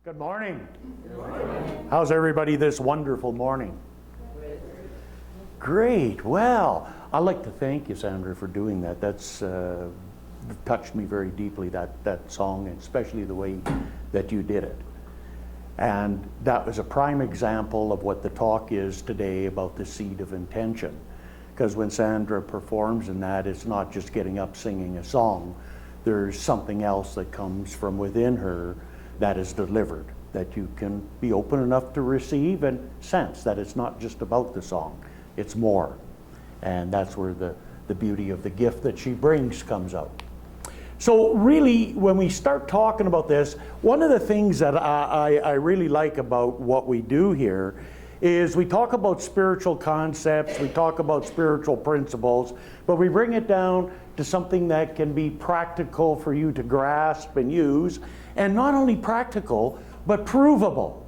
Good morning. Good morning. How's everybody this wonderful morning? Great. Well, I'd like to thank you, Sandra, for doing that. That's touched me very deeply, that song, and especially the way that you did it. And that was a prime example of what the talk is today about the seed of intention. Because when Sandra performs in that, it's not just getting up singing a song. There's something else that comes from within her that is delivered, that you can be open enough to receive and sense that it's not just about the song, it's more. And that's where the beauty of the gift that she brings comes out. So really, when we start talking about this, one of the things that I really like about what we do here is we talk about spiritual concepts, we talk about spiritual principles, but we bring it down to something that can be practical for you to grasp and use, and not only practical, but provable.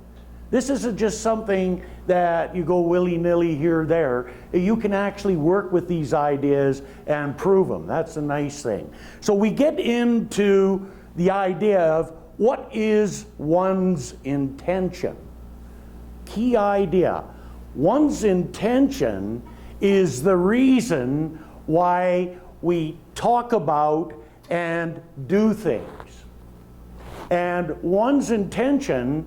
This isn't just something that you go willy-nilly here or there. You can actually work with these ideas and prove them. That's the nice thing. So we get into the idea of what is one's intention. Key idea. One's intention is the reason why we talk about and do things. And one's intention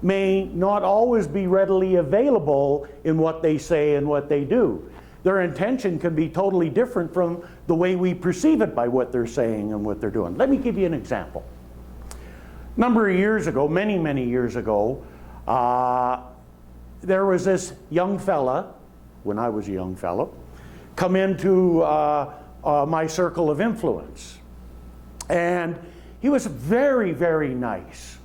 may not always be readily available in what they say and what they do. Their intention can be totally different from the way we perceive it by what they're saying and what they're doing. Let me give you an example. A number of years ago, many years ago, there was this young fella, when I was a young fellow, come into my circle of influence. And he was very nice.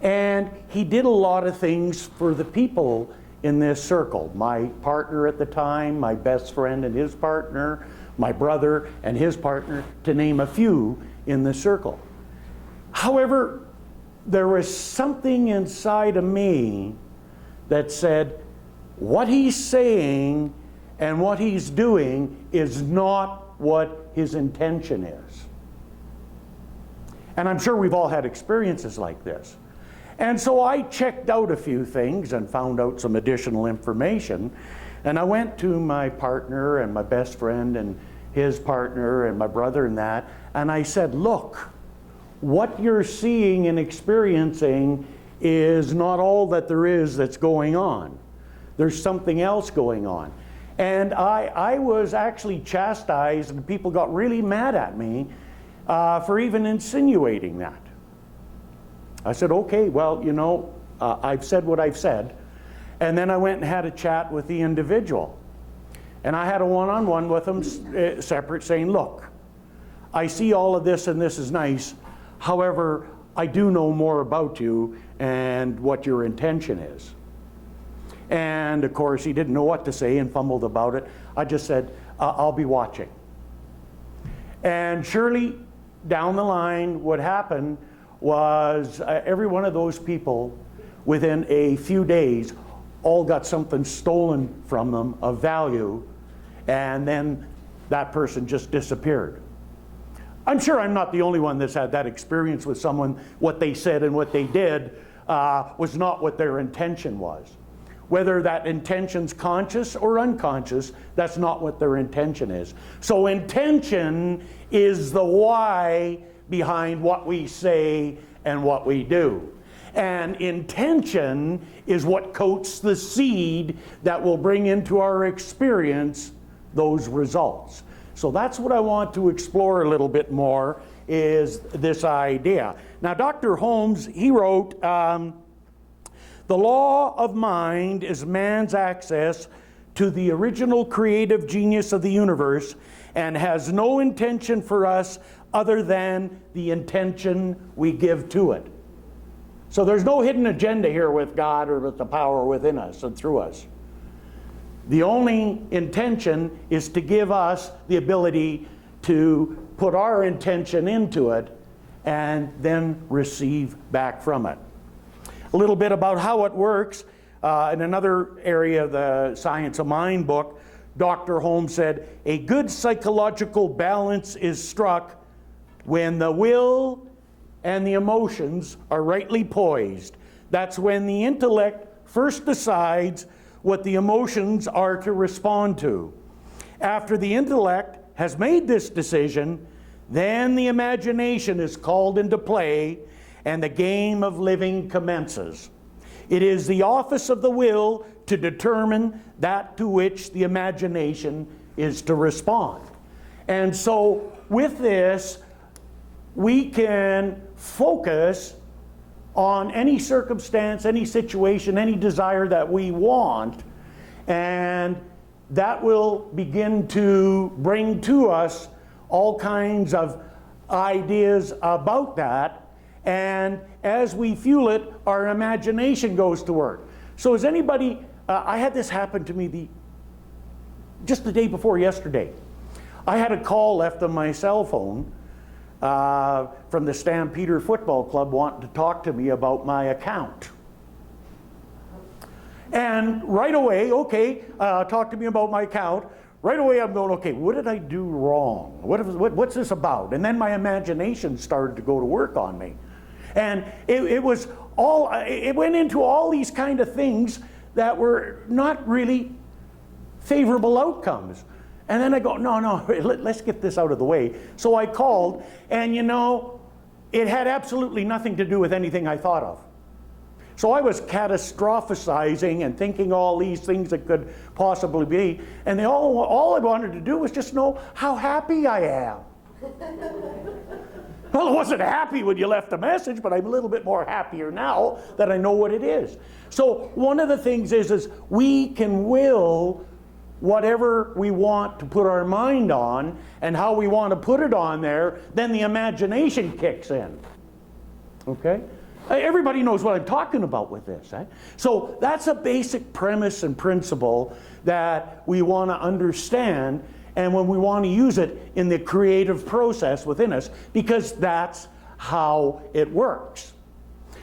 And he did a lot of things for the people in this circle. My partner at the time, my best friend and his partner, my brother and his partner, to name a few in the circle. However, there was something inside of me that said, what he's saying and what he's doing is not what his intention is. And I'm sure we've all had experiences like this. And so I checked out a few things and found out some additional information. And I went to my partner and my best friend and his partner and my brother and that, and I said, look, what you're seeing and experiencing is not all that there is that's going on. There's something else going on. And I was actually chastised, and people got really mad at me for even insinuating that. I said, okay, well, you know, I've said what I've said. And then I went and had a chat with the individual. And I had a one-on-one with him separate, saying, look, I see all of this and this is nice. However, I do know more about you and what your intention is. And of course, he didn't know what to say and fumbled about it. I just said, I'll be watching. And surely, down the line, what happened was every one of those people, within a few days, all got something stolen from them of value, and then that person just disappeared. I'm sure I'm not the only one that's had that experience with someone. What they said and what they did was not what their intention was. Whether that intention's conscious or unconscious, that's not what their intention is. So intention is the why behind what we say and what we do. And intention is what coats the seed that will bring into our experience those results. So that's what I want to explore a little bit more, is this idea. Now, Dr. Holmes, he wrote, the law of mind is man's access to the original creative genius of the universe and has no intention for us other than the intention we give to it. So there's no hidden agenda here with God or with the power within us and through us. The only intention is to give us the ability to put our intention into it and then receive back from it. A little bit about how it works. In another area of the Science of Mind book, Dr. Holmes said, a good psychological balance is struck when the will and the emotions are rightly poised. That's when the intellect first decides what the emotions are to respond to. After the intellect has made this decision, then the imagination is called into play and the game of living commences. It is the office of the will to determine that to which the imagination is to respond. And so with this, we can focus on any circumstance, any situation, any desire that we want, and that will begin to bring to us all kinds of ideas about that. And as we fuel it, our imagination goes to work. So has anybody, I had this happen to me just the day before yesterday. I had a call left on my cell phone from the Stampeder Football Club wanting to talk to me about my account. And right away, okay, talk to me about my account. Right away I'm going, okay, what did I do wrong? What's this about? And then my imagination started to go to work on me. And it went into all these kind of things that were not really favorable outcomes. And then I go, no, let's get this out of the way. So I called, and you know, it had absolutely nothing to do with anything I thought of. So I was catastrophizing and thinking all these things that could possibly be, and all I wanted to do was just know how happy I am. Well, I wasn't happy when you left the message, but I'm a little bit more happier now that I know what it is. So one of the things is we can will whatever we want to put our mind on and how we want to put it on there, then the imagination kicks in. Okay? Everybody knows what I'm talking about with this. Eh? So that's a basic premise and principle that we want to understand, and when we want to use it in the creative process within us, because that's how it works.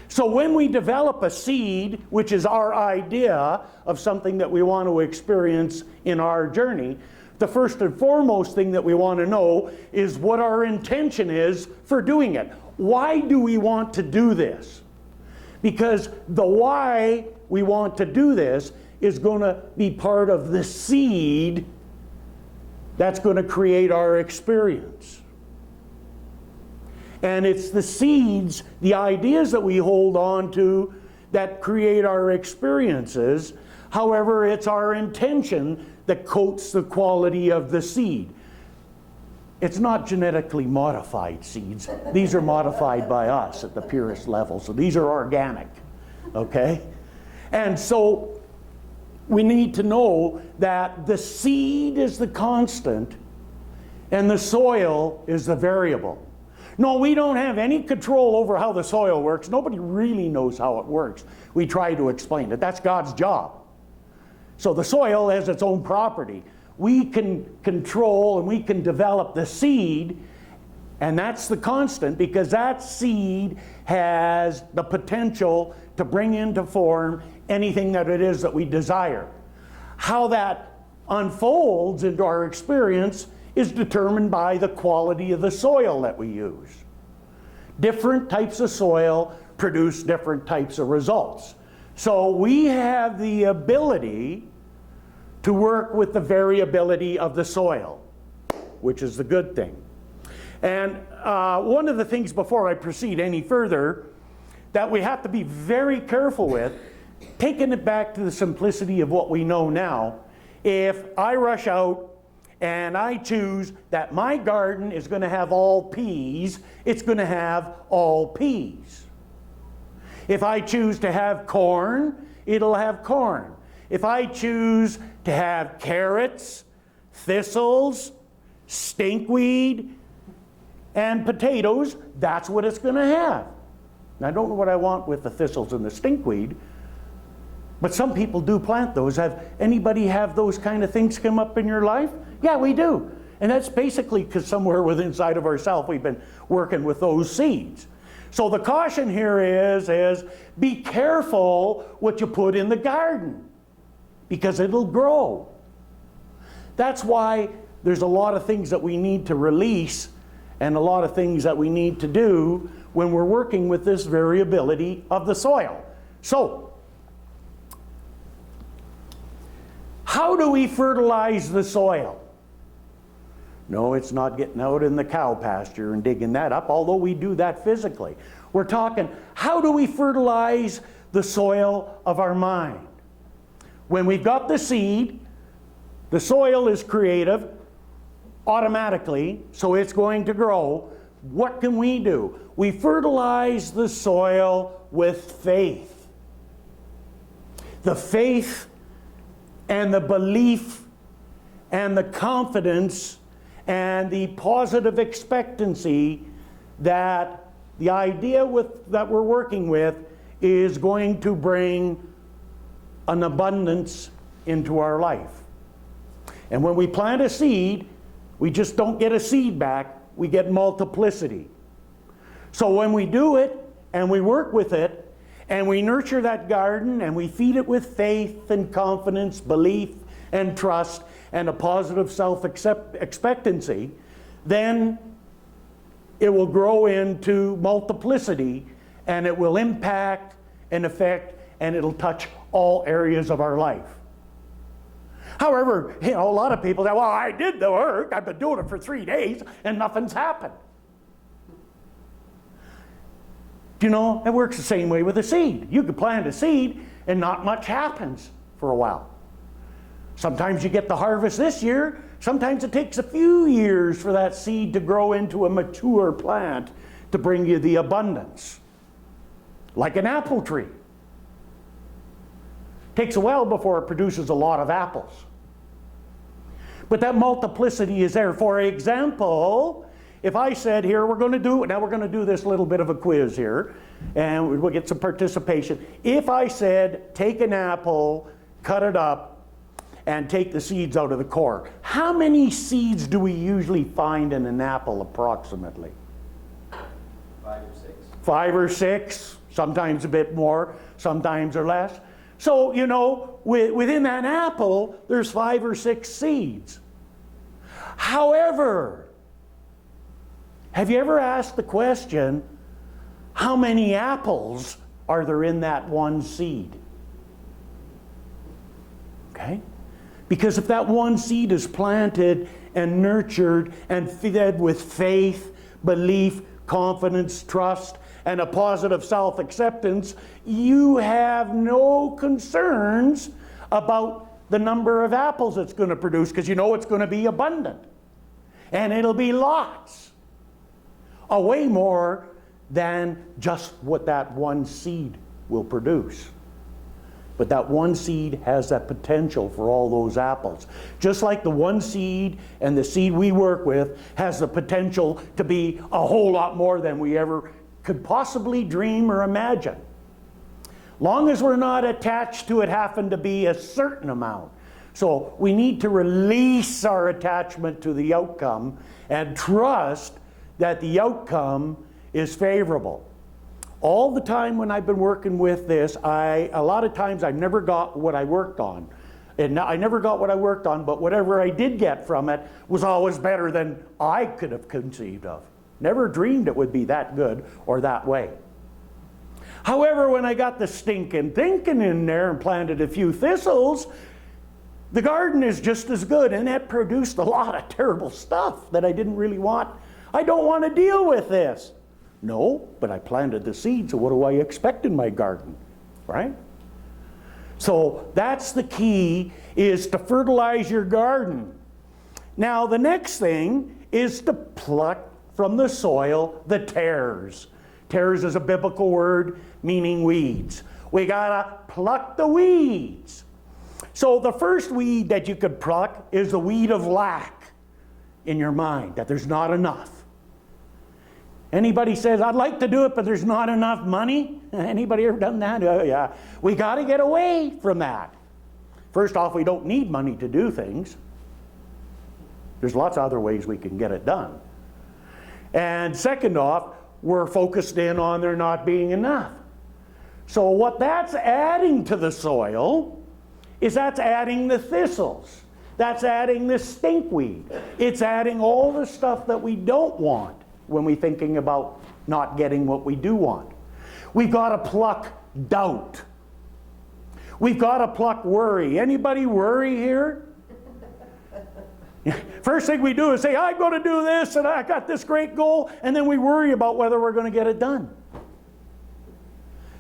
So when we develop a seed, which is our idea of something that we want to experience in our journey, the first and foremost thing that we want to know is what our intention is for doing it. Why do we want to do this? Because the why we want to do this is going to be part of the seed that's going to create our experience. And it's the seeds, the ideas that we hold on to that create our experiences. However, it's our intention that coats the quality of the seed. It's not genetically modified seeds. These are modified by us at the purest level. So these are organic, okay? And so we need to know that the seed is the constant and the soil is the variable. No, we don't have any control over how the soil works. Nobody really knows how it works. We try to explain it. That's God's job. So the soil has its own property. We can control and we can develop the seed, and that's the constant, because that seed has the potential to bring into form anything that it is that we desire. How that unfolds into our experience is determined by the quality of the soil that we use. Different types of soil produce different types of results. So we have the ability to work with the variability of the soil, which is the good thing. And one of the things, before I proceed any further, that we have to be very careful with, taking it back to the simplicity of what we know now, if I rush out and I choose that my garden is going to have all peas, it's going to have all peas. If I choose to have corn, it'll have corn. If I choose to have carrots, thistles, stinkweed, and potatoes, that's what it's going to have. Now, I don't know what I want with the thistles and the stinkweed, but some people do plant those. Have anybody have those kind of things come up in your life? Yeah, we do. And that's basically because somewhere within inside of ourselves we've been working with those seeds. So the caution here is be careful what you put in the garden, because it'll grow. That's why there's a lot of things that we need to release and a lot of things that we need to do when we're working with this variability of the soil. So, how do we fertilize the soil? No, it's not getting out in the cow pasture and digging that up, although we do that physically. We're talking, how do we fertilize the soil of our mind? When we've got the seed, the soil is creative automatically, so it's going to grow. What can we do? We fertilize the soil with faith. The faith and the belief and the confidence and the positive expectancy that the idea that we're working with is going to bring an abundance into our life. And when we plant a seed, we just don't get a seed back, we get multiplicity. So when we do it and we work with it and we nurture that garden and we feed it with faith and confidence, belief and trust and a positive self-expectancy, then it will grow into multiplicity and it will impact and affect and it'll touch all areas of our life. However, a lot of people say, well, I did the work, I've been doing it for 3 days and nothing's happened. You know, it works the same way with a seed. You can plant a seed and not much happens for a while. Sometimes you get the harvest this year, sometimes it takes a few years for that seed to grow into a mature plant to bring you the abundance. Like an apple tree. Takes a while before it produces a lot of apples. But that multiplicity is there. For example, if I said here, we're going to do this little bit of a quiz here, and we'll get some participation. If I said, take an apple, cut it up, and take the seeds out of the core, how many seeds do we usually find in an apple approximately? 5 or 6. 5 or 6, sometimes a bit more, sometimes or less. So, you know, within that apple, there's 5 or 6 seeds. However, have you ever asked the question, how many apples are there in that one seed? Okay? Because if that one seed is planted and nurtured and fed with faith, belief, confidence, trust, and a positive self-acceptance, you have no concerns about the number of apples it's going to produce, because you know it's going to be abundant. And it'll be lots. Way more than just what that one seed will produce. But that one seed has that potential for all those apples. Just like the one seed and the seed we work with has the potential to be a whole lot more than we ever could possibly dream or imagine. Long as we're not attached to it having to be a certain amount. So we need to release our attachment to the outcome and trust that the outcome is favorable. All the time when I've been working with this, a lot of times I've never got what I worked on. And I never got what I worked on, but whatever I did get from it was always better than I could have conceived of. Never dreamed it would be that good or that way. However, when I got the stinking thinking in there and planted a few thistles, the garden is just as good, and it produced a lot of terrible stuff that I didn't really want. I don't want to deal with this. No, but I planted the seed, so what do I expect in my garden, right? So that's the key, is to fertilize your garden. Now the next thing is to pluck from the soil the tares. Tares is a biblical word meaning weeds. We gotta pluck the weeds. So the first weed that you could pluck is the weed of lack in your mind, that there's not enough. Anybody says, I'd like to do it, but there's not enough money? Anybody ever done that? Oh, yeah. We got to get away from that. First off, we don't need money to do things. There's lots of other ways we can get it done. And second off, we're focused in on there not being enough. So what that's adding to the soil is that's adding the thistles. That's adding the stinkweed. It's adding all the stuff that we don't want when we're thinking about not getting what we do want. We've got to pluck doubt. We've got to pluck worry. Anybody worry here? First thing we do is say, I'm going to do this and I got this great goal, and then we worry about whether we're going to get it done.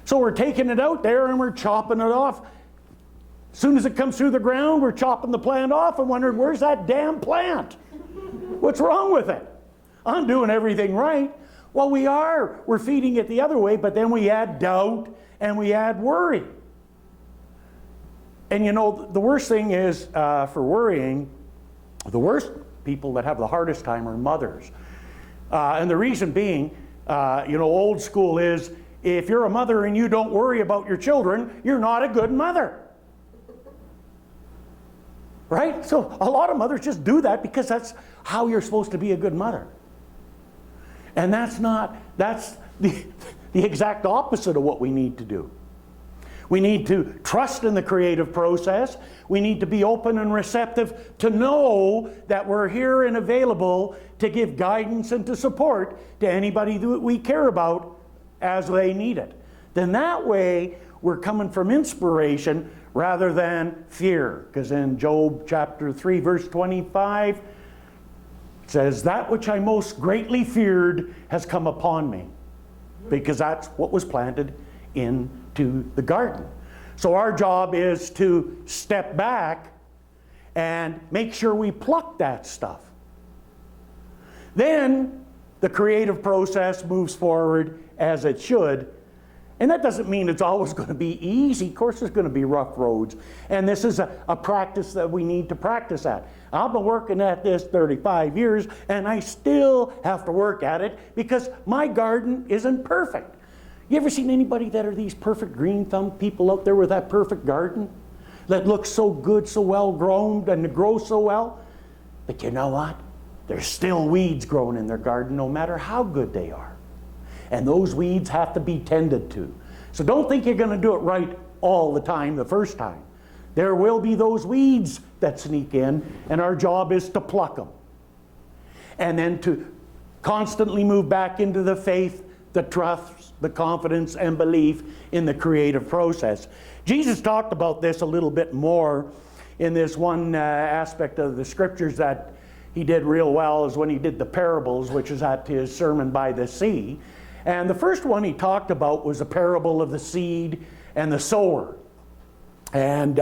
So we're taking it out there and we're chopping it off. As soon as it comes through the ground, we're chopping the plant off and wondering, where's that damn plant? What's wrong with it? I'm doing everything right. Well, we are. We're feeding it the other way, but then we add doubt and we add worry. And you know, the worst thing is for worrying, the worst people that have the hardest time are mothers. And the reason being, old school is, if you're a mother and you don't worry about your children, you're not a good mother. Right? So a lot of mothers just do that because that's how you're supposed to be a good mother. And that's the exact opposite of what we need to do. We need to trust in the creative process. We need to be open and receptive to know that we're here and available to give guidance and to support to anybody that we care about as they need it. Then that way we're coming from inspiration rather than fear. Because in Job chapter 3 verse 25 it says, that which I most greatly feared has come upon me. Because that's what was planted into the garden. So our job is to step back and make sure we pluck that stuff. Then the creative process moves forward as it should. And that doesn't mean it's always going to be easy. Of course, there's going to be rough roads. And this is a practice that we need to practice at. I've been working at this 35 years, and I still have to work at it because my garden isn't perfect. You ever seen anybody that are these perfect green-thumbed people out there with that perfect garden? That looks so good, so well grown, and grows so well? But you know what? There's still weeds growing in their garden no matter how good they are. And those weeds have to be tended to. So don't think you're going to do it right all the time the first time. There will be those weeds that sneak in, and our job is to pluck them. And then to constantly move back into the faith, the trust, the confidence, and belief in the creative process. Jesus talked about this a little bit more in this one aspect of the scriptures that he did real well, is when he did the parables, which is at his Sermon by the Sea. And the first one he talked about was the parable of the seed and the sower. And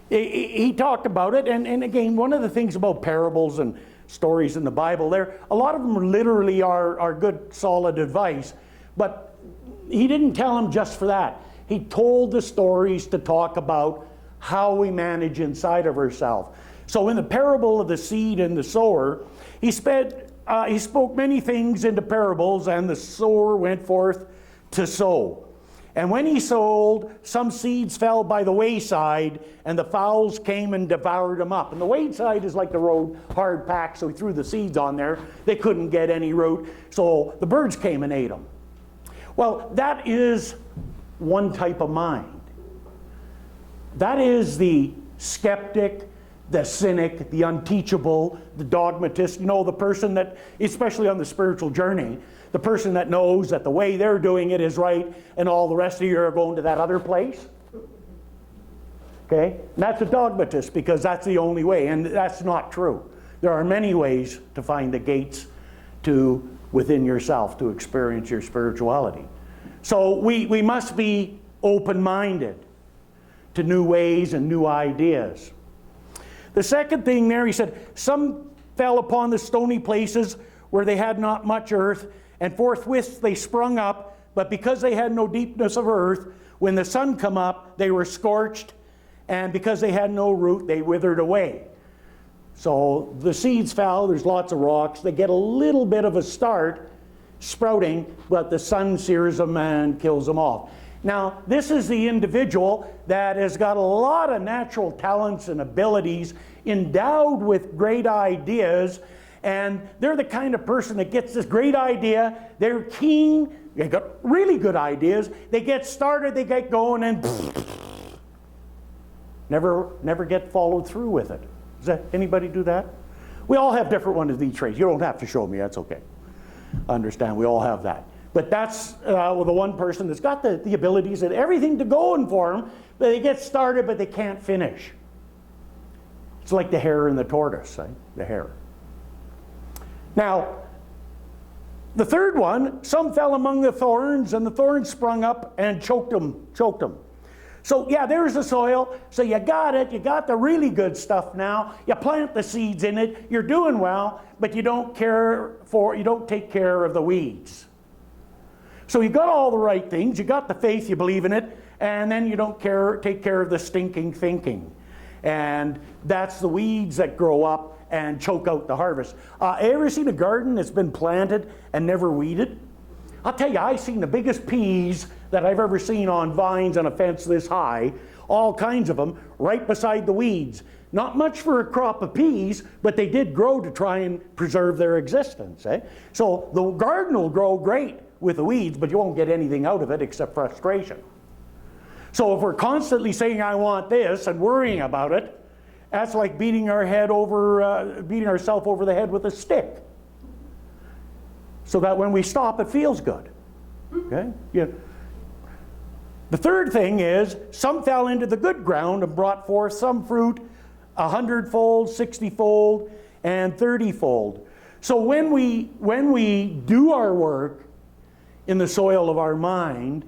he talked about it. And again, one of the things about parables and stories in the Bible, a lot of them literally are good, solid advice. But he didn't tell them just for that. He told the stories to talk about how we manage inside of ourselves. So in the parable of the seed and the sower, he spoke many things into parables, and the sower went forth to sow. And when he sowed, some seeds fell by the wayside, and the fowls came and devoured them up. And the wayside is like the road, hard packed, so he threw the seeds on there. They couldn't get any root, so the birds came and ate them. Well, that is one type of mind. That is the skeptic, the cynic, the unteachable, the dogmatist, the person that, especially on the spiritual journey, the person that knows that the way they're doing it is right and all the rest of you are going to that other place. Okay? And that's a dogmatist because that's the only way, and that's not true. There are many ways to find the gates to within yourself to experience your spirituality. So we must be open-minded to new ways and new ideas. The second thing there, he said, some fell upon the stony places where they had not much earth, and forthwith they sprung up, but because they had no deepness of earth, when the sun come up, they were scorched, and because they had no root, they withered away. So the seeds fell, there's lots of rocks, they get a little bit of a start sprouting, but the sun sears them and kills them off. Now, this is the individual that has got a lot of natural talents and abilities, endowed with great ideas, and they're the kind of person that gets this great idea, they're keen, they got really good ideas, they get started, they get going, and never get followed through with it. Does that anybody do that? We all have different ones of these traits. You don't have to show me, that's okay. I understand, we all have that. But that's well, the one person that's got the abilities and everything to go for them, but they get started, but they can't finish. It's like the hare and the tortoise, right? The hare. Now, the third one, some fell among the thorns, and the thorns sprung up and choked them. So yeah, there's the soil. So you got it. You got the really good stuff now. You plant the seeds in it. You're doing well, but you don't take care of the weeds. So you got all the right things. You got the faith. You believe in it, and then you don't take care of the stinking thinking, and that's the weeds that grow up and choke out the harvest. Ever seen a garden that's been planted and never weeded? I'll tell you, I've seen the biggest peas that I've ever seen on vines on a fence this high, all kinds of them, right beside the weeds. Not much for a crop of peas, but they did grow to try and preserve their existence. So the garden will grow great with the weeds, but you won't get anything out of it except frustration. So if we're constantly saying, I want this, and worrying about it, that's like beating ourselves over the head with a stick. So that when we stop, it feels good. Okay? Yeah. The third thing is, some fell into the good ground and brought forth some fruit 100-fold, 60-fold, and 30-fold. So when we do our work in the soil of our mind,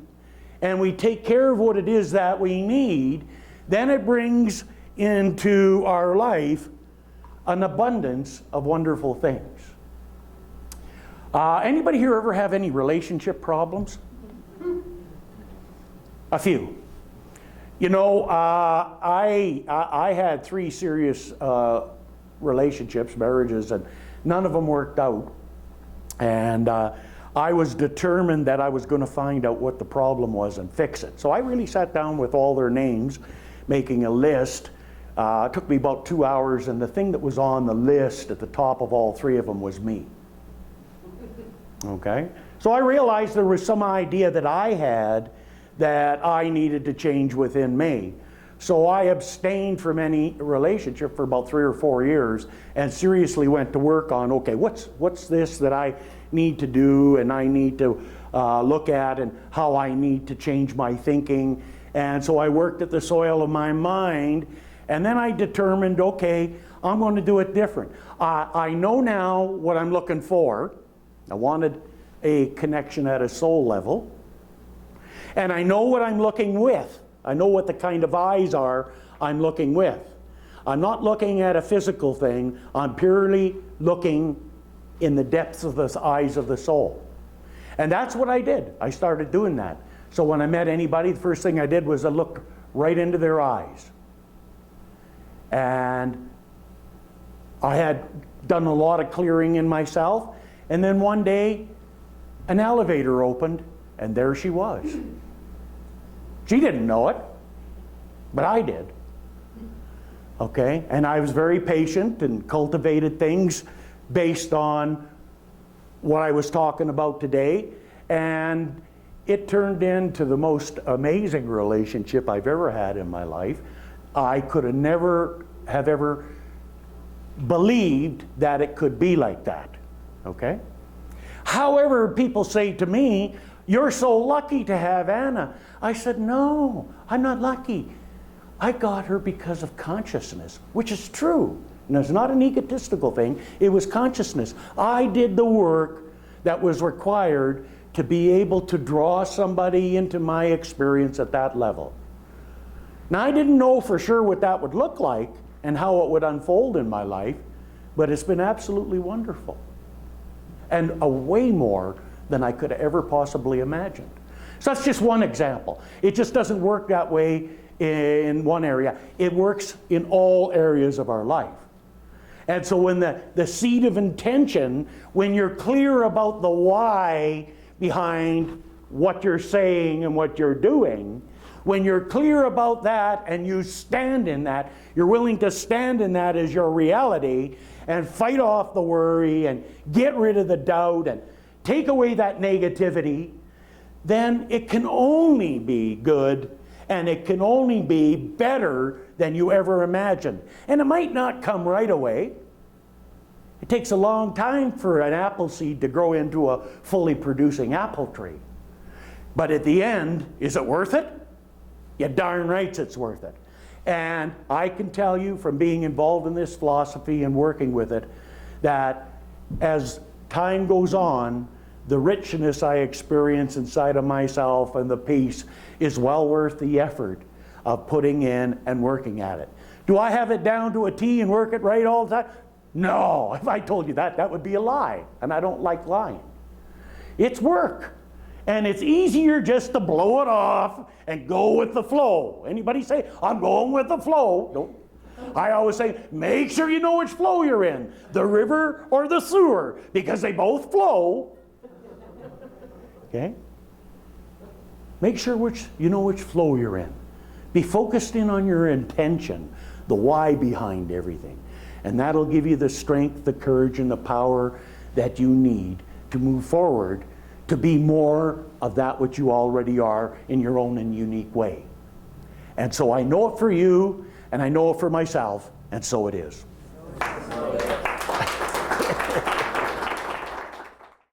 and we take care of what it is that we need, then it brings into our life an abundance of wonderful things. Anybody here ever have any relationship problems? A few. You know, I had 3 serious relationships, marriages, and none of them worked out. And I was determined that I was going to find out what the problem was and fix it. So I really sat down with all their names, making a list. It took me about 2 hours, and the thing that was on the list at the top of all 3 of them was me. Okay? So I realized there was some idea that I had that I needed to change within me. So I abstained from any relationship for about 3 or 4 years and seriously went to work on, okay, what's this that I need to do and I need to look at, and how I need to change my thinking. And so I worked at the soil of my mind, and then I determined, okay, I'm going to do it different. I know now what I'm looking for. I wanted a connection at a soul level. And I know what I'm looking with. I know what the kind of eyes are I'm looking with. I'm not looking at a physical thing. I'm purely looking in the depths of the eyes of the soul. And that's what I did. I started doing that. So when I met anybody, the first thing I did was I looked right into their eyes. And I had done a lot of clearing in myself. And then one day, an elevator opened, and there she was. She didn't know it, but I did. Okay? And I was very patient and cultivated things based on what I was talking about today. And it turned into the most amazing relationship I've ever had in my life. I could have never have ever believed that it could be like that. Okay? However, people say to me, you're so lucky to have Anna. I said, no, I'm not lucky. I got her because of consciousness, which is true. And it's not an egotistical thing. It was consciousness. I did the work that was required to be able to draw somebody into my experience at that level. Now, I didn't know for sure what that would look like and how it would unfold in my life, but it's been absolutely wonderful. And a way more than I could have ever possibly imagined. So that's just one example. It just doesn't work that way in one area. It works in all areas of our life. And so when the seed of intention, when you're clear about the why behind what you're saying and what you're doing, when you're clear about that and you stand in that, you're willing to stand in that as your reality and fight off the worry and get rid of the doubt and take away that negativity, then it can only be good, and it can only be better than you ever imagined. And it might not come right away. It takes a long time for an apple seed to grow into a fully producing apple tree. But at the end, is it worth it? Yeah, darn right it's worth it. And I can tell you from being involved in this philosophy and working with it, that as time goes on, the richness I experience inside of myself and the peace is well worth the effort of putting in and working at it. Do I have it down to a T and work it right all the time? No. If I told you that, that would be a lie. And I don't like lying. It's work. And it's easier just to blow it off and go with the flow. Anybody say, I'm going with the flow? Nope. I always say, make sure you know which flow you're in, the river or the sewer, because they both flow. Okay? Make sure you know which flow you're in. Be focused in on your intention, the why behind everything. And that'll give you the strength, the courage, and the power that you need to move forward, to be more of that which you already are in your own and unique way. And so I know it for you, and I know it for myself, and so it is.